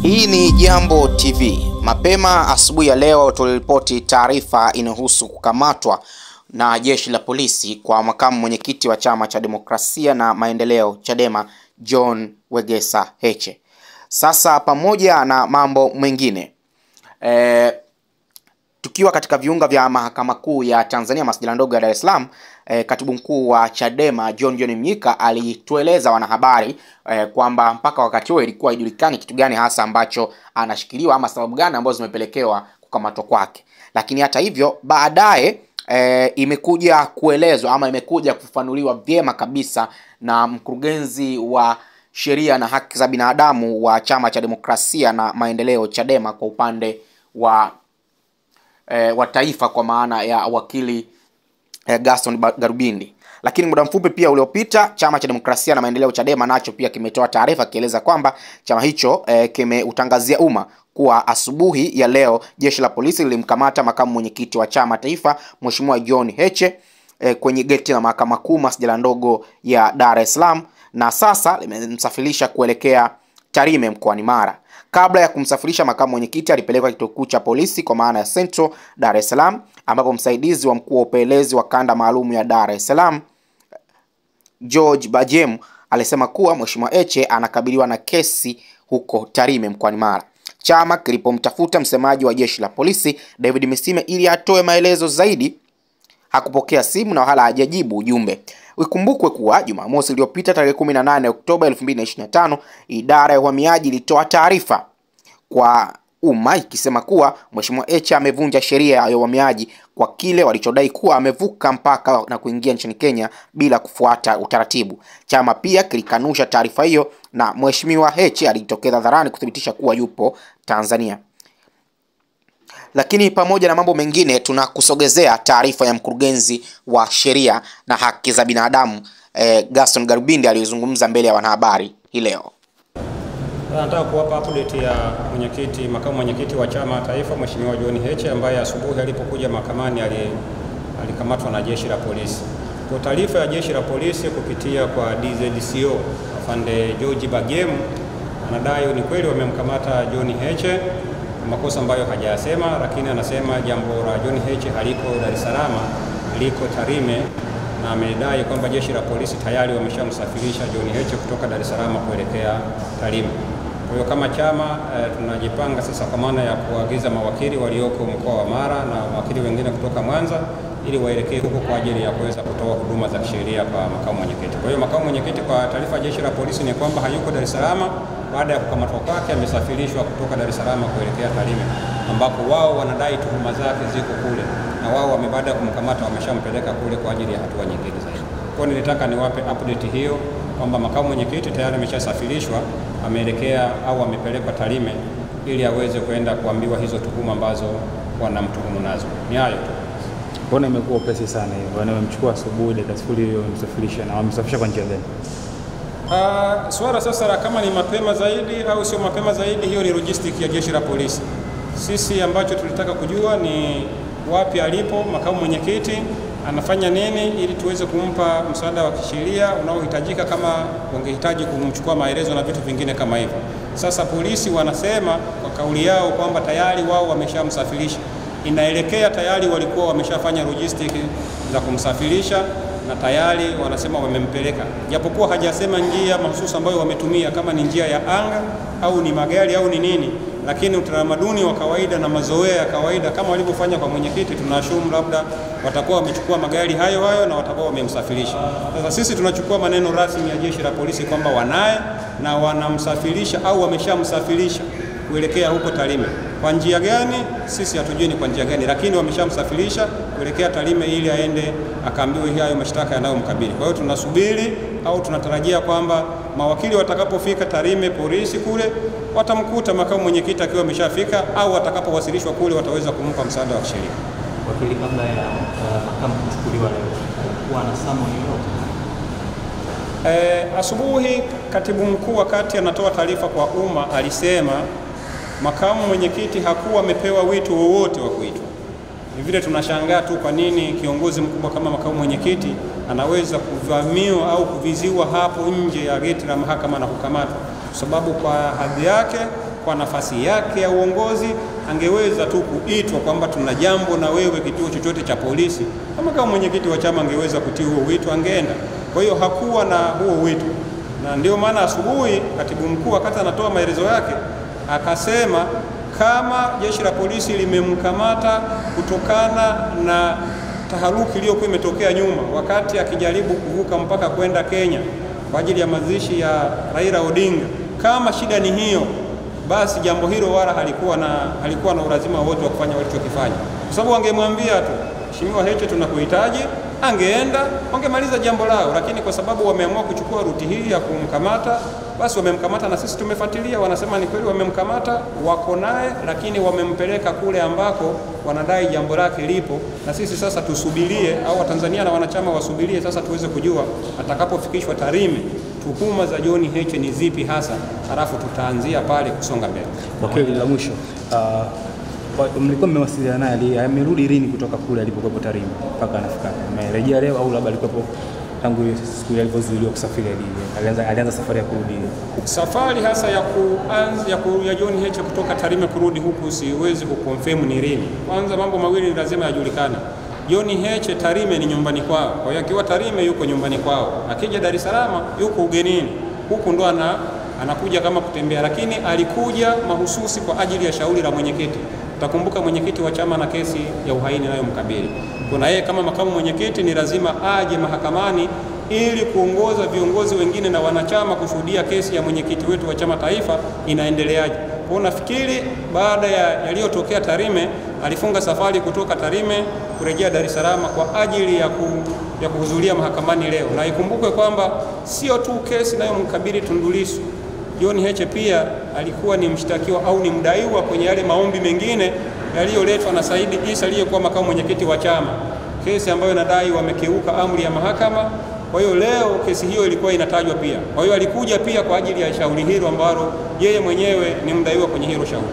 Hii ni Jambo TV. Mapema asubuhi ya leo tuliripoti taarifa inahusu kukamatwa na jeshi la polisi kwa makamu mwenyekiti wa Chama cha Demokrasia na Maendeleo Chadema John Wegesa Heche. Sasa pamoja na mambo mengine, tukiwa katika viunga vya Mahakama Kuu ya Tanzania masjala ndogo ya Dar es Salaam, katibu mkuu wa Chadema John Mnyika alitueleza wanahabari kwamba mpaka wakati huo ilikuwa haijulikani kitu gani hasa ambacho anashikiliwa ama sababu gani ambazo zimepelekewa kukamatwa kwake. Lakini hata hivyo baadaye imekuja kuelezwa ama imekuja kufafanuliwa vyema kabisa na mkurugenzi wa sheria na haki za binadamu wa Chama cha Demokrasia na Maendeleo Chadema kwa upande wa taifa, kwa maana ya wakili Gaston Garubindi. Lakini muda mfupi pia uliopita Chama cha Demokrasia na Maendeleo Chadema nacho pia kimetoa taarifa kieleza kwamba chama hicho kimeutangazia umma kuwa asubuhi ya leo jeshi la polisi lilimkamata makamu mwenyekiti wa chama taifa Mheshimiwa John Heche kwenye geti la Mahakama Kuu masjala ndogo ya Dar es Salaam, na sasa limemsafirisha kuelekea Tarime mkoani Mara. Kabla ya kumsafirisha makamu mwenyekiti alipelekwa kituo kikuu cha polisi kwa maana ya Central Dar es Salaam, ambapo msaidizi wa mkuu wa upelelezi wa kanda maalum ya Dar es Salaam George Bajem alisema kuwa Mheshimiwa Heche anakabiliwa na kesi huko Tarime mkoani Mara. Chama kilipomtafuta msemaji wa jeshi la polisi David Misime ili atoe maelezo zaidi, hakupokea simu na wala hajajibu ujumbe. Ikumbukwe kuwa Jumamosi iliyopita tarehe 18 Oktoba 2025 idara ya uhamiaji ilitoa taarifa kwa umma ikisema kuwa Mheshimiwa Heche amevunja sheria ya uhamiaji kwa kile walichodai kuwa amevuka mpaka na kuingia nchini Kenya bila kufuata utaratibu. Chama pia kilikanusha taarifa hiyo na Mheshimiwa Heche alitokeza hadharani kuthibitisha kuwa yupo Tanzania. Lakini pamoja na mambo mengine tunakusogezea taarifa ya mkurugenzi wa sheria na haki za binadamu Gaston Garubindi aliyozungumza mbele ya wanahabari hii leo. Nataka kuwapa update ya makamu mwenyekiti wa chama taifa Mheshimiwa John Heche ambaye asubuhi alipokuja mahakamani alikamatwa na jeshi la polisi. Kwa taarifa ya jeshi la polisi kupitia kwa DZCO afande George Bajem, anadai ni kweli wamemkamata John Heche makosa ambayo hajayasema, lakini anasema jambo la John Heche haliko Dar es Salaam, liko Tarime, na amedai kwamba jeshi la polisi tayari wameshamsafirisha John Heche kutoka Dar es Salaam kuelekea Tarime. Kwa hiyo kama chama tunajipanga sasa kwa maana ya kuagiza mawakili walioko mkoa wa Mara na mawakili wengine kutoka Mwanza ili waelekee huko kwa ajili ya kuweza kutoa huduma za kisheria kwa makamu mwenyekiti. Kwa hiyo makamu mwenyekiti, kwa taarifa ya jeshi la polisi ni kwamba hayuko Dar es Salaam. Baada ya kukamatwa kwake amesafirishwa kutoka Dar es Salaam kuelekea Tarime, ambapo wao wanadai tuhuma zake ziko kule, na wao baada ya kumkamata wameshampeleka kule kwa ajili ya hatua nyingine zaidi. Kwa hiyo nilitaka niwape update hiyo kwamba makamu mwenyekiti tayari ameshasafirishwa, ameelekea au amepelekwa Tarime ili aweze kwenda kuambiwa hizo tuhuma ambazo wanamtuhumu nazo. Ni hayo tu. Mbona imekuwa pesi sana hiyo? Wamemchukua asubuhi dakika sifuri hiyo wamsafirisha, na wamsafirisha kwa njia gani? Swala sasa kama ni mapema zaidi au sio mapema zaidi, hiyo ni logistic ya jeshi la polisi. Sisi ambacho tulitaka kujua ni wapi alipo makamu mwenyekiti, anafanya nini, ili tuweze kumpa msaada wa kisheria unaohitajika kama wangehitaji kumchukua maelezo na vitu vingine kama hivyo. Sasa polisi wanasema kwa kauli yao kwamba tayari wao wameshamsafirisha. Inaelekea tayari walikuwa wameshafanya logistic za kumsafirisha na tayari wanasema wamempeleka, japokuwa hajasema njia mahususi ambayo wametumia, kama ni njia ya anga au ni magari au ni nini, lakini utamaduni wa kawaida na mazoea ya kawaida kama walivyofanya kwa mwenyekiti, tunashumu labda watakuwa wamechukua magari hayo na watakuwa wamemsafirisha. Sasa sisi tunachukua maneno rasmi ya jeshi la polisi kwamba wanaye na wanamsafirisha au wameshamsafirisha kuelekea huko Tarime. Kwa njia gani sisi hatujui ni kwa njia gani, lakini wameshamsafirisha kuelekea Tarime ili aende akaambiwe hayo mashtaka yanayomkabili. Kwa hiyo tunasubiri au tunatarajia kwamba mawakili watakapofika Tarime polisi kule watamkuta makamu mwenyekiti akiwa ameshafika, au atakapowasilishwa kule wataweza kumpa msaada wa kisheria. Wakili, kabla ya makamu kuchukuliwa leo kuwa na summary yote? Asubuhi katibu mkuu wakati anatoa taarifa kwa umma alisema makamu mwenyekiti hakuwa amepewa wito wowote wa kuitwa. Ni vile tunashangaa tu kwa nini kiongozi mkubwa kama makamu mwenyekiti anaweza kuvamiwa au kuviziwa hapo nje ya geti la mahakama na kukamatwa, sababu kwa hadhi yake kwa nafasi yake ya uongozi angeweza tu kuitwa kwamba tuna jambo na wewe kituo chochote cha polisi, kama mwenyekiti wa chama angeweza kutii huo wito, angeenda. Kwa hiyo hakuwa na huo wito, na ndio maana asubuhi katibu mkuu wakati anatoa maelezo yake akasema kama jeshi la polisi limemkamata kutokana na taharuki iliyokuwa imetokea nyuma wakati akijaribu kuvuka mpaka kwenda Kenya kwa ajili ya mazishi ya Raila Odinga, kama shida ni hiyo, basi jambo hilo wala halikuwa na ulazima wote wa kufanya walichokifanya, kwa sababu wangemwambia tu Mheshimiwa Heche tunakuhitaji, angeenda wangemaliza jambo lao. Lakini kwa sababu wameamua kuchukua ruti hii ya kumkamata, basi wamemkamata na sisi tumefuatilia, wanasema ni kweli wamemkamata, wako naye, lakini wamempeleka kule ambako wanadai jambo lake lipo, na sisi sasa tusubirie, au Watanzania na wanachama wasubirie sasa tuweze kujua atakapofikishwa Tarime tuhuma za John Heche ni zipi hasa, halafu tutaanzia pale kusonga mbele. Okay, la mwisho, mlikuwa mmewasiliana naye, amerudi lini kutoka kule alipokuwa Tarime mpaka anafika? Amerejea leo au labda alikuwa tangu siku ile alipozuiliwa kusafiri? Alianza safari ya kurudi. Safari hasa ya John Heche kutoka Tarime kurudi huku siwezi kuconfirm ni lini. Kwanza mambo mawili lazima yajulikane. John Heche Tarime ni nyumbani kwao. Kwa hiyo akiwa Tarime yuko nyumbani kwao. Akija Dar es Salaam yuko ugenini. Huku ndo anakuja kama kutembea, lakini alikuja mahususi kwa ajili ya shauri la mwenyekiti. Utakumbuka mwenyekiti wa chama na kesi ya uhaini nayo mkabili. Kuna yeye kama makamu mwenyekiti ni lazima aje mahakamani ili kuongoza viongozi wengine na wanachama kushuhudia kesi ya mwenyekiti wetu wa chama taifa inaendeleaje. Kwa nafikiri baada ya yaliyotokea Tarime alifunga safari kutoka Tarime kurejea Dar es Salaam kwa ajili ya kuhudhuria mahakamani leo. Na ikumbukwe kwamba sio tu kesi nayo mkabili Tundu Lissu, John Heche pia alikuwa ni mshtakiwa au ni mdaiwa kwenye yale maombi mengine yaliyoletwa na Saidi Isa aliyekuwa makamu mwenyekiti wa chama, kesi ambayo inadai wamekeuka amri ya mahakama. Kwa hiyo leo kesi hiyo ilikuwa inatajwa pia. Kwa hiyo alikuja pia kwa ajili ya shauri hilo ambalo yeye mwenyewe ni mdaiwa kwenye hilo shauri.